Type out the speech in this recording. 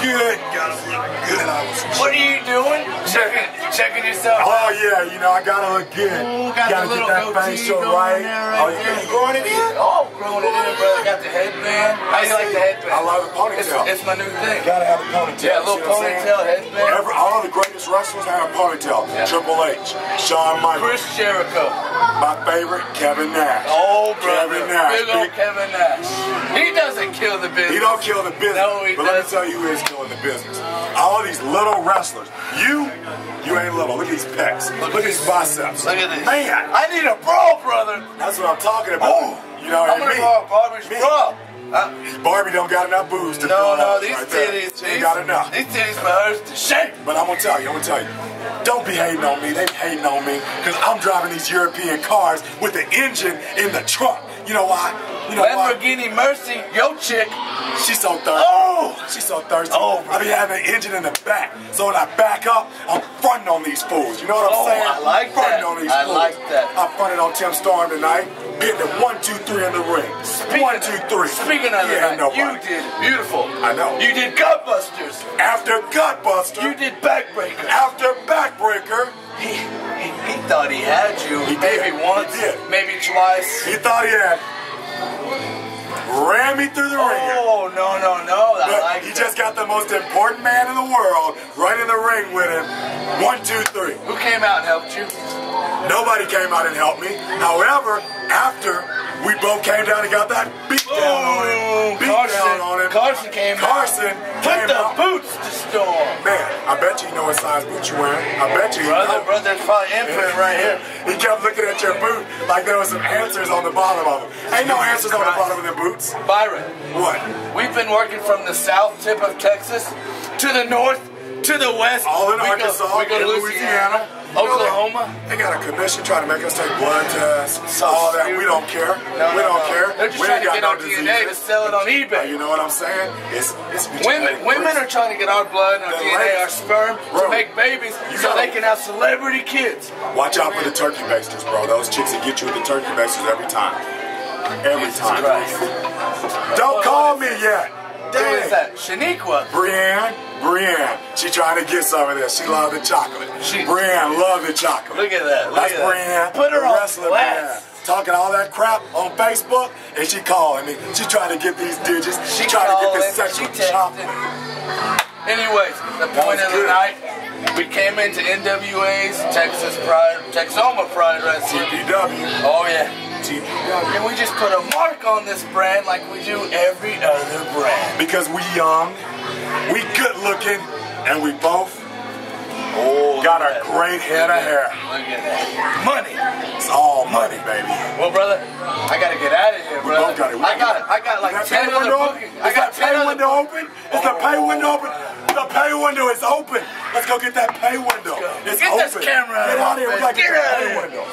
good. Gotta look good. What are you doing? Checking yourself out? Oh yeah, you know I gotta look good. Gotta get that facial right. Oh, you growing it in? Oh, growing it in, brother. Got the headband. How do you like the headband? I love the ponytail. It's my new thing. Gotta have a ponytail. Yeah, a little ponytail headband. All the greatest wrestlers have a ponytail. Yeah. Triple H, Shawn Michaels, Chris Jericho. My favorite, Kevin Nash. Oh, brother. Kevin Nash. Big old Kevin Nash. He doesn't kill the business. He don't kill the business. No, he but doesn't. Let me tell you who is killing the business. All these little wrestlers. You ain't little. Look at these pecs. Look at these biceps. Look at this. Man. I need a bro, brother. That's what I'm talking about. Oh. You know, I'm gonna call Barbie's bro. Barbie don't got enough boobs to No, these right titties. She ain't got enough. These titties for hers to shake. But I'm gonna tell you. Don't be hating on me. They be hating on me because I'm driving these European cars with the engine in the trunk. You know why? Lamborghini Mercy, yo chick. She's so thirsty. Oh! She's so thirsty. Oh, I be having an engine in the back. So when I back up, I'm fronting on these fools. You know what I'm saying? I like fronting that. on these I fools. like that. I fronted on Tim Storm tonight. Hitting the 1, 2, 3 in the ring. 1, 2, 3. Speaking of that, you did beautiful. I know. You did Gutbusters. After Gutbuster. You did Backbreaker. After Backbreaker. He thought he had you. Maybe once. He did. Maybe twice. He thought he had. Ran me through the ring. Oh, no. But he just got the most important man in the world right in the ring with him. 1, 2, 3. Who came out and helped you? Nobody came out and helped me. However, after we both came down and got that beat down on him. Carson came out. Put the boots to Storm. Man, I bet you know what size boots you're wearing. I bet you. Brother, there's probably imprint right here. He kept looking at your boot like there was some answers on the bottom of them. Ain't no answers on the bottom of the boots. Byron. What? We've been working from the south tip of Texas to the north to the west. All in Arkansas, we go to Louisiana, Oklahoma. They got a commission trying to make us take blood tests, all that. We don't care. We don't care. They're just we trying ain't to got get no our DNA to sell it on eBay. You know what I'm saying? Women are trying to get our blood, our DNA, our sperm to make babies so they can have celebrity kids. Watch out for the turkey basters, bro. Those chicks that get you with the turkey basters every time. Every time. Don't call me yet. Who is that? Shaniqua. Brienne. She trying to get some of this. She love the chocolate. Brienne love the chocolate. Look at that. That's Brienne. Put her on blast. Talking all that crap on Facebook, and she calling me. She trying to get these digits. She trying to get this sexual chocolate. Anyways, the point of the night, we came into NWA's Texoma Pride Wrestling. TPW. Oh yeah. And we just put a mark on this brand like we do every other brand. Because we young, we good looking, and we both got a great head of hair. Look at that. Money. It's all money, baby. Well, brother, I gotta get out of here, brother. I got like 10 other bookings. Is that pay window open? Is the pay window open? The pay window is open. Let's go get that pay window. It's open. Get this camera out of Get out of here. We gotta get the pay window.